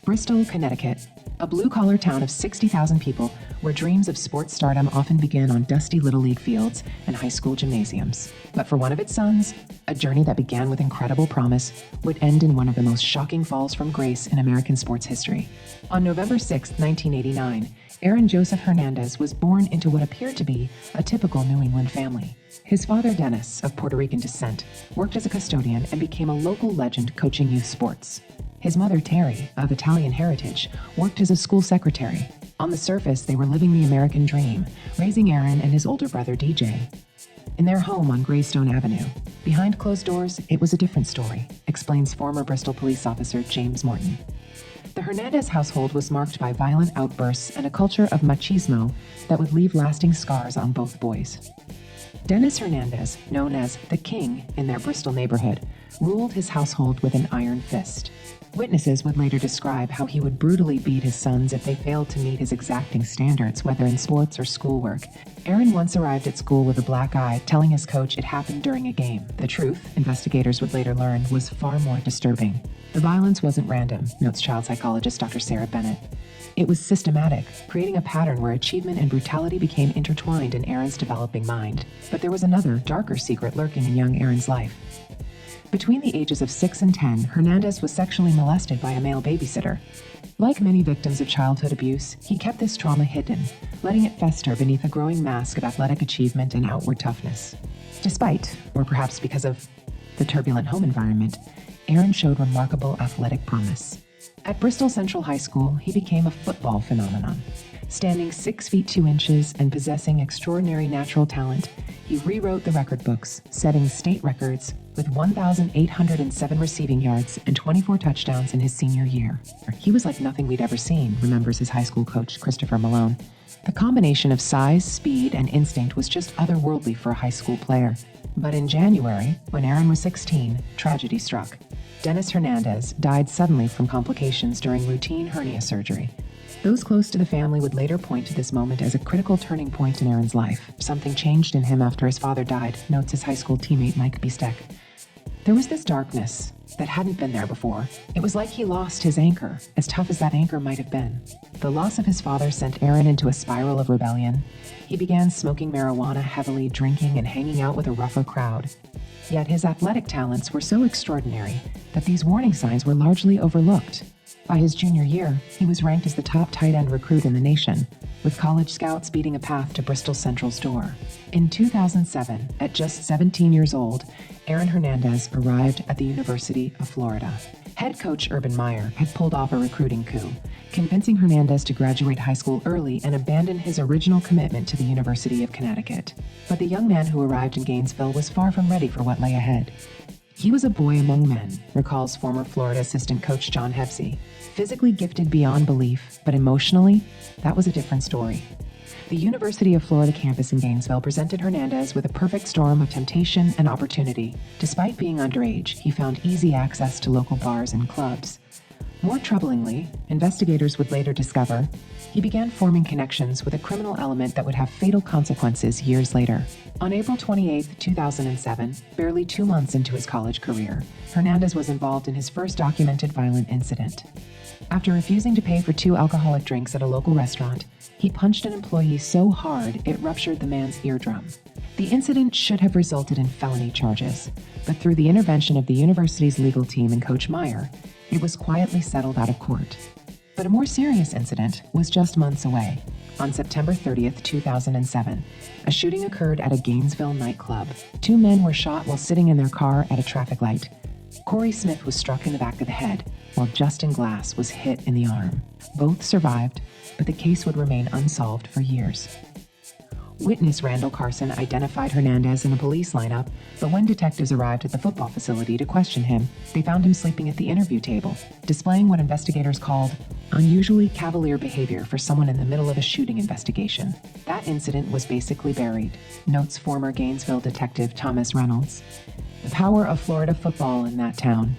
Bristol, Connecticut, a blue-collar town of 60,000 people where dreams of sports stardom often begin on dusty Little League fields and high school gymnasiums. But for one of its sons, a journey that began with incredible promise would end in one of the most shocking falls from grace in American sports history. On November 6, 1989, Aaron Joseph Hernandez was born into what appeared to be a typical New England family. His father, Dennis, of Puerto Rican descent, worked as a custodian and became a local legend coaching youth sports. His mother, Terry, of Italian heritage, worked as a school secretary. On the surface, they were living the American dream, raising Aaron and his older brother, DJ. In their home on Greystone Avenue, behind closed doors, it was a different story, explains former Bristol police officer James Morton. The Hernandez household was marked by violent outbursts and a culture of machismo that would leave lasting scars on both boys. Dennis Hernandez, known as the King in their Bristol neighborhood, ruled his household with an iron fist. Witnesses would later describe how he would brutally beat his sons if they failed to meet his exacting standards, whether in sports or schoolwork. Aaron once arrived at school with a black eye, telling his coach it happened during a game. The truth, investigators would later learn, was far more disturbing. The violence wasn't random, notes child psychologist Dr. Sarah Bennett. It was systematic, creating a pattern where achievement and brutality became intertwined in Aaron's developing mind. But there was another, darker secret lurking in young Aaron's life. Between the ages of 6 and 10, Hernandez was sexually molested by a male babysitter. Like many victims of childhood abuse, he kept this trauma hidden, letting it fester beneath a growing mask of athletic achievement and outward toughness. Despite, or perhaps because of, the turbulent home environment, Aaron showed remarkable athletic promise. At Bristol Central High School, he became a football phenomenon. Standing 6 feet 2 inches and possessing extraordinary natural talent, he rewrote the record books, setting state records with 1,807 receiving yards and 24 touchdowns in his senior year. He was like nothing we'd ever seen, remembers his high school coach, Christopher Malone. The combination of size, speed, and instinct was just otherworldly for a high school player. But in January, when Aaron was 16, tragedy struck. Dennis Hernandez died suddenly from complications during routine hernia surgery. Those close to the family would later point to this moment as a critical turning point in Aaron's life. Something changed in him after his father died, notes his high school teammate Mike Bistek. There was this darkness that hadn't been there before. It was like he lost his anchor, as tough as that anchor might have been. The loss of his father sent Aaron into a spiral of rebellion. He began smoking marijuana heavily, drinking, and hanging out with a rougher crowd. Yet his athletic talents were so extraordinary that these warning signs were largely overlooked. By his junior year, he was ranked as the top tight end recruit in the nation, with college scouts beating a path to Bristol Central's door. In 2007, at just 17 years old, Aaron Hernandez arrived at the University of Florida. Head coach Urban Meyer had pulled off a recruiting coup, convincing Hernandez to graduate high school early and abandon his original commitment to the University of Connecticut. But the young man who arrived in Gainesville was far from ready for what lay ahead. He was a boy among men, recalls former Florida assistant coach John Hevsey. Physically gifted beyond belief, but emotionally, that was a different story. The University of Florida campus in Gainesville presented Hernandez with a perfect storm of temptation and opportunity. Despite being underage, he found easy access to local bars and clubs. More troublingly, investigators would later discover, he began forming connections with a criminal element that would have fatal consequences years later. On April 28, 2007, barely 2 months into his college career, Hernandez was involved in his first documented violent incident. After refusing to pay for 2 alcoholic drinks at a local restaurant, he punched an employee so hard it ruptured the man's eardrum. The incident should have resulted in felony charges, but through the intervention of the university's legal team and Coach Meyer, it was quietly settled out of court. But a more serious incident was just months away. On September 30th, 2007, a shooting occurred at a Gainesville nightclub. 2 men were shot while sitting in their car at a traffic light. Corey Smith was struck in the back of the head, while Justin Glass was hit in the arm. Both survived, but the case would remain unsolved for years. Witness Randall Carson identified Hernandez in a police lineup, but when detectives arrived at the football facility to question him, they found him sleeping at the interview table, displaying what investigators called unusually cavalier behavior for someone in the middle of a shooting investigation. That incident was basically buried, notes former Gainesville detective Thomas Reynolds. The power of Florida football in that town.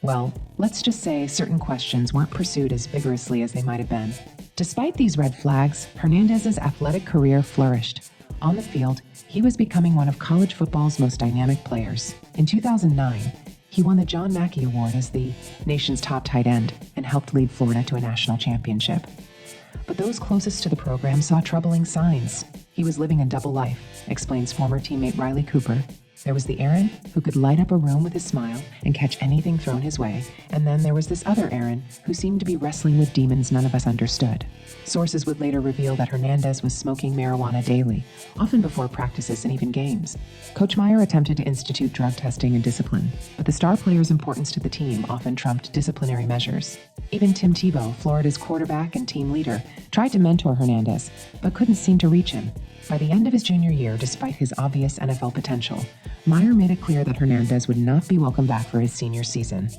Well, let's just say certain questions weren't pursued as vigorously as they might have been. Despite these red flags, Hernandez's athletic career flourished. On the field, he was becoming one of college football's most dynamic players. In 2009, He won the John Mackey Award as the nation's top tight end and helped lead Florida to a national championship. But those closest to the program saw troubling signs. He was living a double life, explains former teammate Riley Cooper. There was the Aaron who could light up a room with his smile and catch anything thrown his way, and then there was this other Aaron who seemed to be wrestling with demons none of us understood. Sources would later reveal that Hernandez was smoking marijuana daily, often before practices and even games. Coach Meyer attempted to institute drug testing and discipline, but the star player's importance to the team often trumped disciplinary measures. Even Tim Tebow, Florida's quarterback and team leader, tried to mentor Hernandez, but couldn't seem to reach him. By the end of his junior year, despite his obvious NFL potential, Meyer made it clear that Hernandez would not be welcome back for his senior season.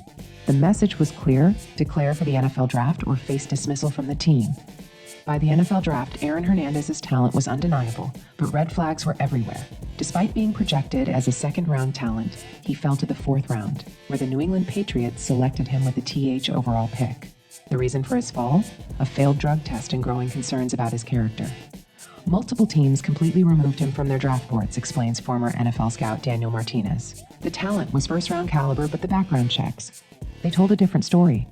The message was clear: declare for the NFL draft or face dismissal from the team. By the NFL draft, Aaron Hernandez's talent was undeniable, but red flags were everywhere. Despite being projected as a second-round talent, he fell to the fourth round, where the New England Patriots selected him with the TH overall pick. The reason for his fall? A failed drug test and growing concerns about his character. Multiple teams completely removed him from their draft boards, explains former NFL scout Daniel Martinez. The talent was first-round caliber, but the background checks, they told a different story.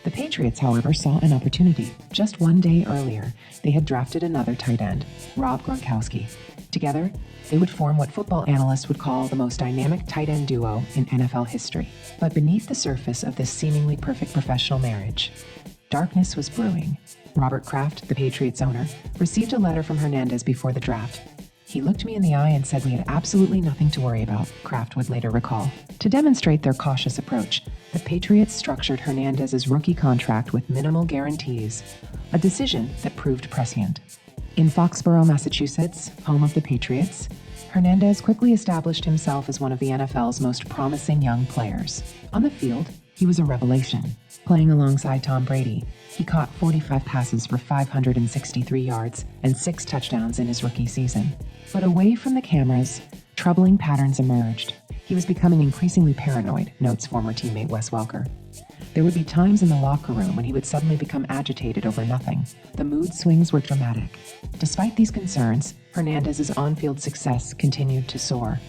The Patriots, however, saw an opportunity. Just one day earlier, they had drafted another tight end, Rob Gronkowski. Together, they would form what football analysts would call the most dynamic tight end duo in NFL history. But beneath the surface of this seemingly perfect professional marriage, darkness was brewing. Robert Kraft, the Patriots owner, received a letter from Hernandez before the draft. He looked me in the eye and said we had absolutely nothing to worry about, Kraft would later recall. To demonstrate their cautious approach, the Patriots structured Hernandez's rookie contract with minimal guarantees, a decision that proved prescient. In Foxborough, Massachusetts, home of the Patriots, Hernandez quickly established himself as one of the NFL's most promising young players. On the field, he was a revelation. Playing alongside Tom Brady, he caught 45 passes for 563 yards and 6 touchdowns in his rookie season. But away from the cameras, troubling patterns emerged. He was becoming increasingly paranoid, notes former teammate Wes Welker. There would be times in the locker room when he would suddenly become agitated over nothing. The mood swings were dramatic. Despite these concerns, Hernandez's on-field success continued to soar.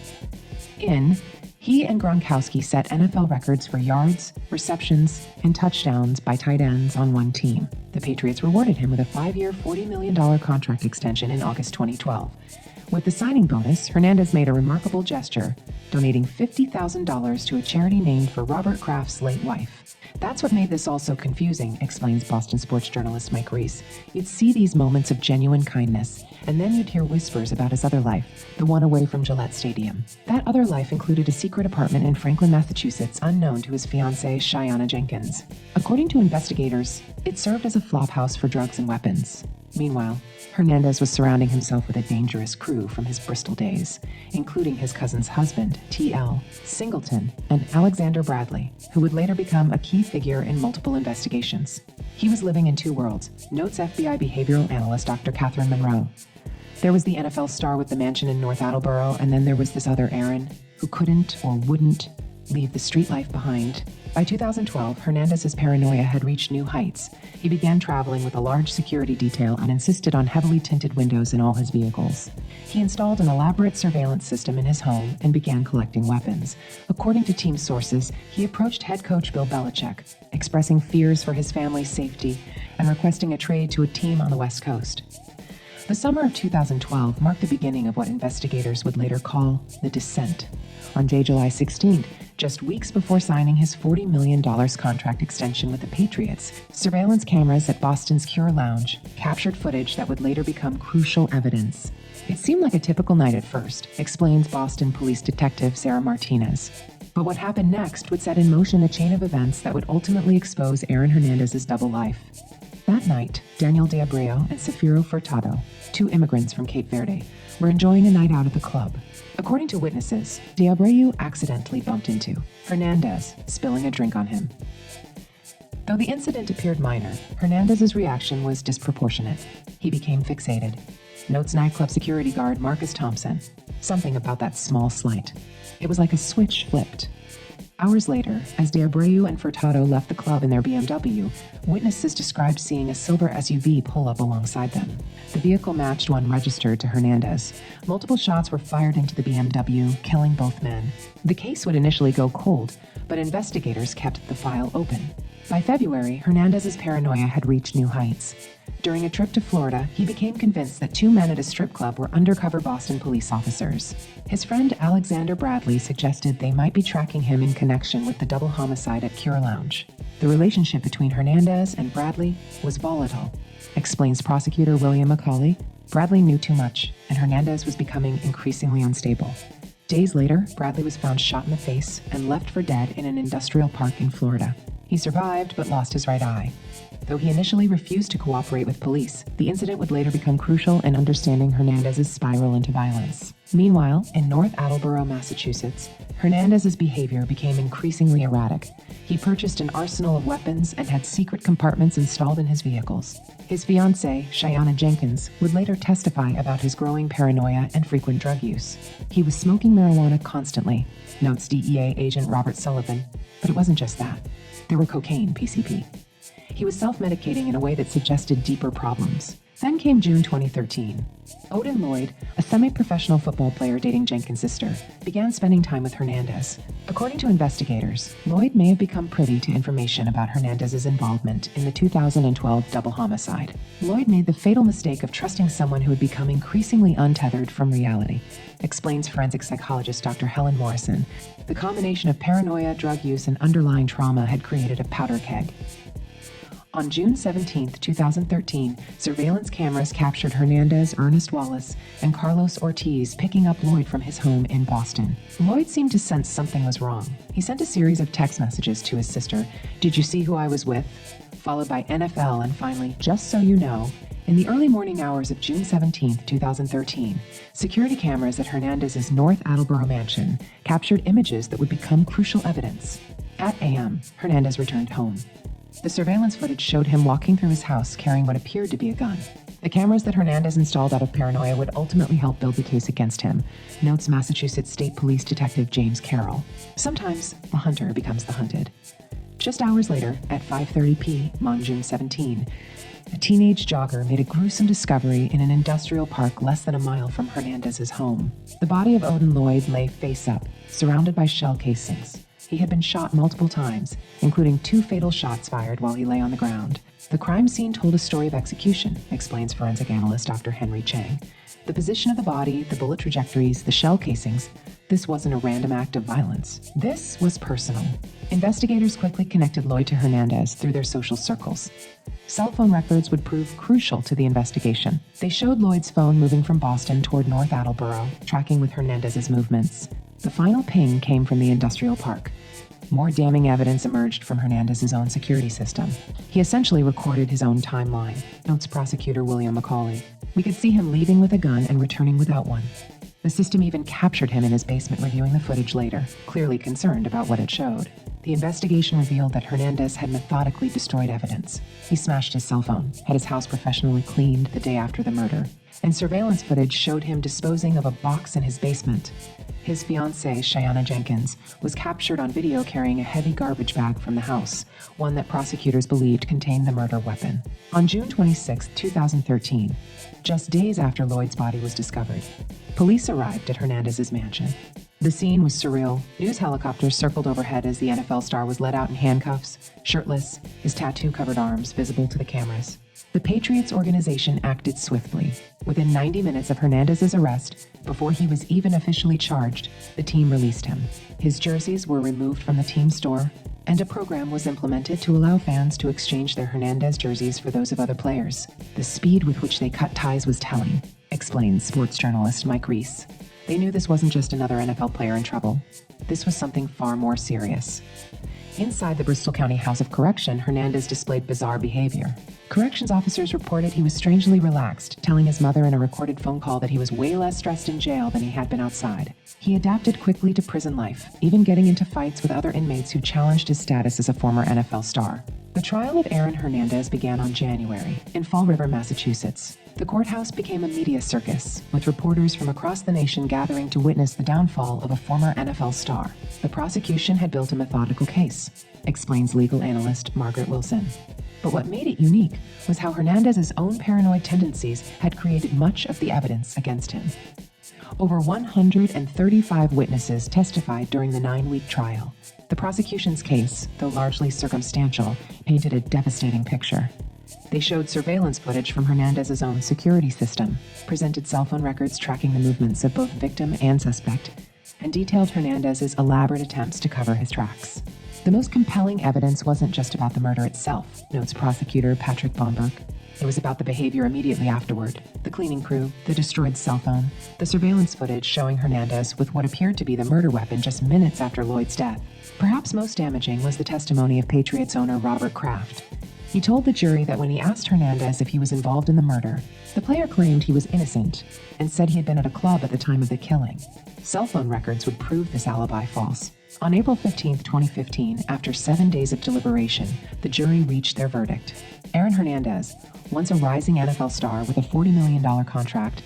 He and Gronkowski set NFL records for yards, receptions, and touchdowns by tight ends on one team. The Patriots rewarded him with a 5-year, $40 million contract extension in August 2012. With the signing bonus, Hernandez made a remarkable gesture, donating $50,000 to a charity named for Robert Kraft's late wife. That's what made this all so confusing, explains Boston sports journalist Mike Reese. You'd see these moments of genuine kindness, and then you'd hear whispers about his other life, the one away from Gillette Stadium. That other life included a secret apartment in Franklin, Massachusetts, unknown to his fiancée, Cheyenne Jenkins. According to investigators, it served as a flophouse for drugs and weapons. Meanwhile, Hernandez was surrounding himself with a dangerous crew from his Bristol days, including his cousin's husband, T.L. Singleton, and Alexander Bradley, who would later become a key figure in multiple investigations. He was living in two worlds, notes FBI behavioral analyst Dr. Catherine Monroe. There was the NFL star with the mansion in North Attleboro, and then there was this other Aaron, who couldn't or wouldn't leave the street life behind. By 2012, Hernandez's paranoia had reached new heights. He began traveling with a large security detail and insisted on heavily tinted windows in all his vehicles. He installed an elaborate surveillance system in his home and began collecting weapons. According to team sources, he approached head coach Bill Belichick, expressing fears for his family's safety and requesting a trade to a team on the West Coast. The summer of 2012 marked the beginning of what investigators would later call the descent. On July 16th, just weeks before signing his $40 million contract extension with the Patriots, surveillance cameras at Boston's Cure Lounge captured footage that would later become crucial evidence. It seemed like a typical night at first, explains Boston police detective Sarah Martinez. But what happened next would set in motion a chain of events that would ultimately expose Aaron Hernandez's double life. That night, Daniel De Abreu and Safiro Furtado, two immigrants from Cape Verde, were enjoying a night out at the club. According to witnesses, De Abreu accidentally bumped into Hernandez, spilling a drink on him. Though the incident appeared minor, Hernandez's reaction was disproportionate. He became fixated. Notes nightclub security guard Marcus Thompson. Something about that small slight. It was like a switch flipped. Hours later, as De Abreu and Furtado left the club in their BMW, witnesses described seeing a silver SUV pull up alongside them. The vehicle matched one registered to Hernandez. Multiple shots were fired into the BMW, killing both men. The case would initially go cold, but investigators kept the file open. By February, Hernandez's paranoia had reached new heights. During a trip to Florida, he became convinced that two men at a strip club were undercover Boston police officers. His friend Alexander Bradley suggested they might be tracking him in connection with the double homicide at Cure Lounge. The relationship between Hernandez and Bradley was volatile, explains prosecutor William McCauley. Bradley knew too much, and Hernandez was becoming increasingly unstable. Days later, Bradley was found shot in the face and left for dead in an industrial park in Florida. He survived but lost his right eye. Though he initially refused to cooperate with police, the incident would later become crucial in understanding Hernandez's spiral into violence. Meanwhile, in North Attleboro, Massachusetts, Hernandez's behavior became increasingly erratic. He purchased an arsenal of weapons and had secret compartments installed in his vehicles. His fiancée, Cheyenne Jenkins, would later testify about his growing paranoia and frequent drug use. He was smoking marijuana constantly, notes DEA agent Robert Sullivan. But it wasn't just that. There were cocaine, PCP. He was self-medicating in a way that suggested deeper problems. Then came June 2013. Odin Lloyd, a semi-professional football player dating Jenkins' sister, began spending time with Hernandez. According to investigators, Lloyd may have become privy to information about Hernandez's involvement in the 2012 double homicide. Lloyd made the fatal mistake of trusting someone who had become increasingly untethered from reality, explains forensic psychologist Dr. Helen Morrison. The combination of paranoia, drug use, and underlying trauma had created a powder keg. On June 17, 2013, surveillance cameras captured Hernandez, Ernest Wallace, and Carlos Ortiz picking up Lloyd from his home in Boston. Lloyd seemed to sense something was wrong. He sent a series of text messages to his sister, "Did you see who I was with?" followed by NFL, and finally, "Just so you know." In the early morning hours of June 17, 2013, security cameras at Hernandez's North Attleboro mansion captured images that would become crucial evidence. At a.m., Hernandez returned home. The surveillance footage showed him walking through his house carrying what appeared to be a gun. The cameras that Hernandez installed out of paranoia would ultimately help build the case against him, notes Massachusetts State Police Detective James Carroll. Sometimes the hunter becomes the hunted. Just hours later, at 5:30 p.m. on June 17, a teenage jogger made a gruesome discovery in an industrial park less than a mile from Hernandez's home. The body of Odin Lloyd lay face up, surrounded by shell casings. He had been shot multiple times, including 2 fatal shots fired while he lay on the ground. The crime scene told a story of execution, explains forensic analyst Dr. Henry Chang. The position of the body, the bullet trajectories, the shell casings, this wasn't a random act of violence. This was personal. Investigators quickly connected Lloyd to Hernandez through their social circles. Cell phone records would prove crucial to the investigation. They showed Lloyd's phone moving from Boston toward North Attleboro, tracking with Hernandez's movements. The final ping came from the industrial park. More damning evidence emerged from Hernandez's own security system. He essentially recorded his own timeline, notes prosecutor William McCauley. We could see him leaving with a gun and returning without one. The system even captured him in his basement reviewing the footage later, clearly concerned about what it showed. The investigation revealed that Hernandez had methodically destroyed evidence. He smashed his cell phone, had his house professionally cleaned the day after the murder, and surveillance footage showed him disposing of a box in his basement. His fiancée, Cheyenne Jenkins, was captured on video carrying a heavy garbage bag from the house, one that prosecutors believed contained the murder weapon. On June 26, 2013, just days after Lloyd's body was discovered, police arrived at Hernandez's mansion. The scene was surreal. News helicopters circled overhead as the NFL star was led out in handcuffs, shirtless, his tattoo-covered arms visible to the cameras. The Patriots organization acted swiftly. Within 90 minutes of Hernandez's arrest, before he was even officially charged, the team released him. His jerseys were removed from the team store, and a program was implemented to allow fans to exchange their Hernandez jerseys for those of other players. The speed with which they cut ties was telling, explains sports journalist Mike Reese. They knew this wasn't just another NFL player in trouble. This was something far more serious. Inside the Bristol County House of Correction, Hernandez displayed bizarre behavior. Corrections officers reported he was strangely relaxed, telling his mother in a recorded phone call that he was way less stressed in jail than he had been outside. He adapted quickly to prison life, even getting into fights with other inmates who challenged his status as a former NFL star. The trial of Aaron Hernandez began on January in Fall River, Massachusetts. The courthouse became a media circus, with reporters from across the nation gathering to witness the downfall of a former NFL star. The prosecution had built a methodical case, explains legal analyst Margaret Wilson. But what made it unique was how Hernandez's own paranoid tendencies had created much of the evidence against him. Over 135 witnesses testified during the 9-week trial. The prosecution's case, though largely circumstantial, painted a devastating picture. They showed surveillance footage from Hernandez's own security system, presented cell phone records tracking the movements of both victim and suspect, and detailed Hernandez's elaborate attempts to cover his tracks. The most compelling evidence wasn't just about the murder itself, notes prosecutor Patrick Bomberg. It was about the behavior immediately afterward, the cleaning crew, the destroyed cell phone, the surveillance footage showing Hernandez with what appeared to be the murder weapon just minutes after Lloyd's death. Perhaps most damaging was the testimony of Patriots owner Robert Kraft. He told the jury that when he asked Hernandez if he was involved in the murder, the player claimed he was innocent and said he had been at a club at the time of the killing. Cell phone records would prove this alibi false. On April 15, 2015, after 7 days of deliberation, the jury reached their verdict. Aaron Hernandez, once a rising NFL star with a $40 million contract,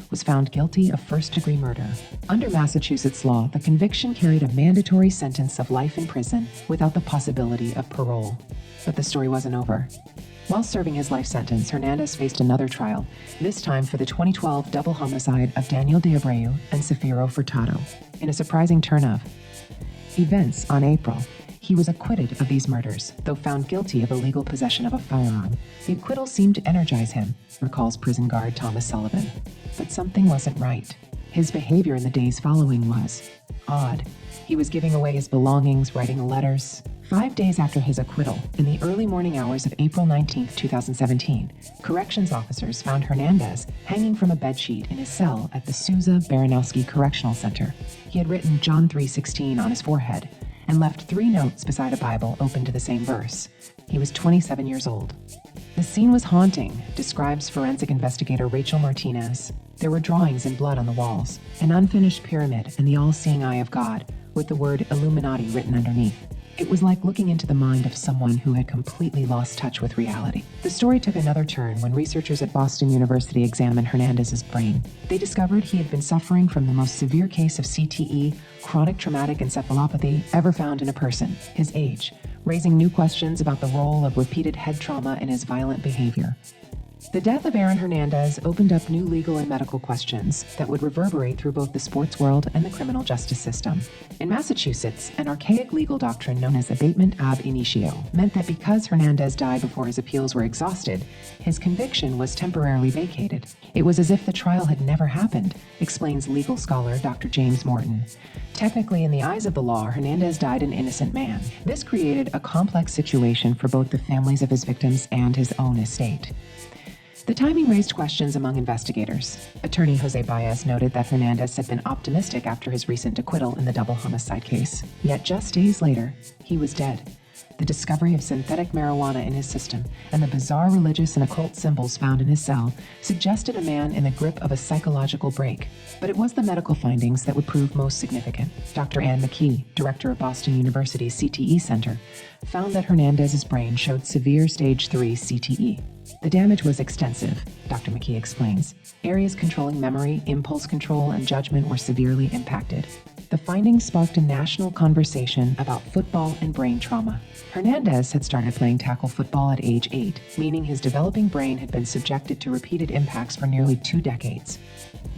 was found guilty of first-degree murder. Under Massachusetts law, the conviction carried a mandatory sentence of life in prison without the possibility of parole. But the story wasn't over. While serving his life sentence, Hernandez faced another trial, this time for the 2012 double homicide of Daniel De Abreu and Safiro Furtado. In a surprising turn of events on April, he was acquitted of these murders, though found guilty of illegal possession of a firearm. The acquittal seemed to energize him, recalls prison guard Thomas Sullivan. But something wasn't right. His behavior in the days following was odd. He was giving away his belongings, writing letters. 5 days after his acquittal, in the early morning hours of April 19, 2017, corrections officers found Hernandez hanging from a bedsheet in his cell at the Souza Baranowski Correctional Center. He had written John 3:16 on his forehead and left 3 notes beside a Bible open to the same verse. He was 27 years old. The scene was haunting, describes forensic investigator Rachel Martinez. There were drawings in blood on the walls, an unfinished pyramid, and the all-seeing eye of God, with the word Illuminati written underneath. It was like looking into the mind of someone who had completely lost touch with reality. The story took another turn when researchers at Boston University examined Hernandez's brain. They discovered he had been suffering from the most severe case of CTE, chronic traumatic encephalopathy, ever found in a person, his age, raising new questions about the role of repeated head trauma in his violent behavior. The death of Aaron Hernandez opened up new legal and medical questions that would reverberate through both the sports world and the criminal justice system. In Massachusetts, an archaic legal doctrine known as abatement ab initio meant that because Hernandez died before his appeals were exhausted, his conviction was temporarily vacated. It was as if the trial had never happened, explains legal scholar Dr. James Morton. Technically, in the eyes of the law, Hernandez died an innocent man. This created a complex situation for both the families of his victims and his own estate. The timing raised questions among investigators. Attorney Jose Baez noted that Hernandez had been optimistic after his recent acquittal in the double homicide case. Yet just days later, he was dead. The discovery of synthetic marijuana in his system and the bizarre religious and occult symbols found in his cell suggested a man in the grip of a psychological break. But it was the medical findings that would prove most significant. Dr. Ann McKee, director of Boston University's CTE Center, found that Hernandez's brain showed severe stage 3 CTE. The damage was extensive, Dr. McKee explains. Areas controlling memory, impulse control, and judgment were severely impacted. The findings sparked a national conversation about football and brain trauma. Hernandez had started playing tackle football at age 8, meaning his developing brain had been subjected to repeated impacts for nearly 2 decades.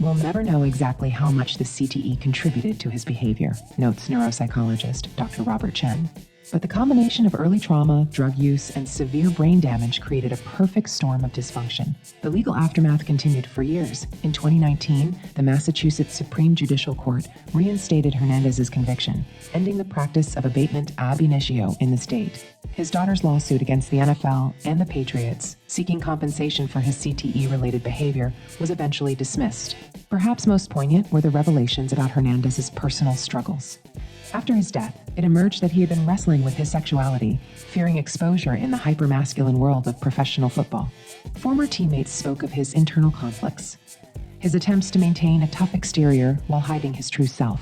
We'll never know exactly how much the CTE contributed to his behavior, notes neuropsychologist Dr. Robert Chen. But the combination of early trauma, drug use, and severe brain damage created a perfect storm of dysfunction. The legal aftermath continued for years. In 2019, the Massachusetts Supreme Judicial Court reinstated Hernandez's conviction, ending the practice of abatement ab initio in the state. His daughter's lawsuit against the NFL and the Patriots, seeking compensation for his CTE-related behavior, was eventually dismissed. Perhaps most poignant were the revelations about Hernandez's personal struggles. After his death, it emerged that he had been wrestling with his sexuality, fearing exposure in the hyper-masculine world of professional football. Former teammates spoke of his internal conflicts, his attempts to maintain a tough exterior while hiding his true self.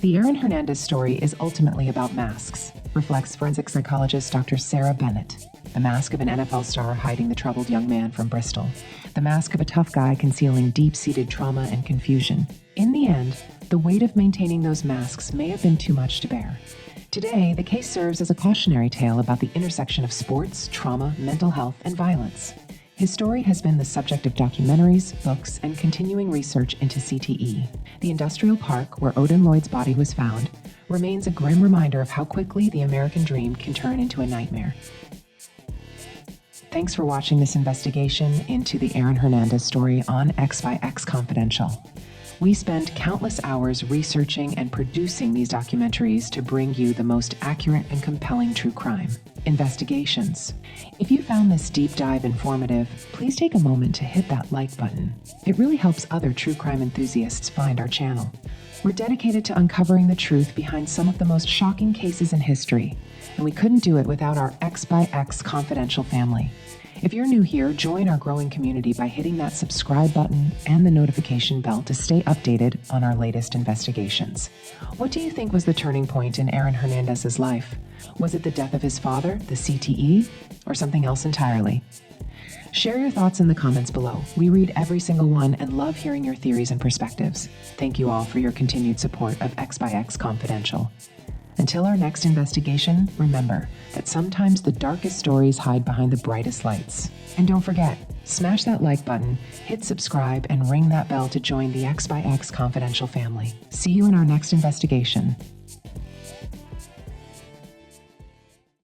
The Aaron Hernandez story is ultimately about masks, reflects forensic psychologist Dr. Sarah Bennett. The mask of an NFL star hiding the troubled young man from Bristol. The mask of a tough guy concealing deep-seated trauma and confusion. In the end, the weight of maintaining those masks may have been too much to bear. Today, the case serves as a cautionary tale about the intersection of sports, trauma, mental health, and violence. His story has been the subject of documentaries, books, and continuing research into CTE. The industrial park where Odin Lloyd's body was found remains a grim reminder of how quickly the American dream can turn into a nightmare. Thanks for watching this investigation into the Aaron Hernandez story on X by X Confidential. We spend countless hours researching and producing these documentaries to bring you the most accurate and compelling true crime investigations. If you found this deep dive informative, please take a moment to hit that like button. It really helps other true crime enthusiasts find our channel. We're dedicated to uncovering the truth behind some of the most shocking cases in history, and we couldn't do it without our X by X Confidential family. If you're new here, join our growing community by hitting that subscribe button and the notification bell to stay updated on our latest investigations. What do you think was the turning point in Aaron Hernandez's life? Was it the death of his father, the CTE, or something else entirely? Share your thoughts in the comments below. We read every single one and love hearing your theories and perspectives. Thank you all for your continued support of X by X Confidential. Until our next investigation, remember that sometimes the darkest stories hide behind the brightest lights. And don't forget, smash that like button, hit subscribe, and ring that bell to join the X by X Confidential family. See you in our next investigation.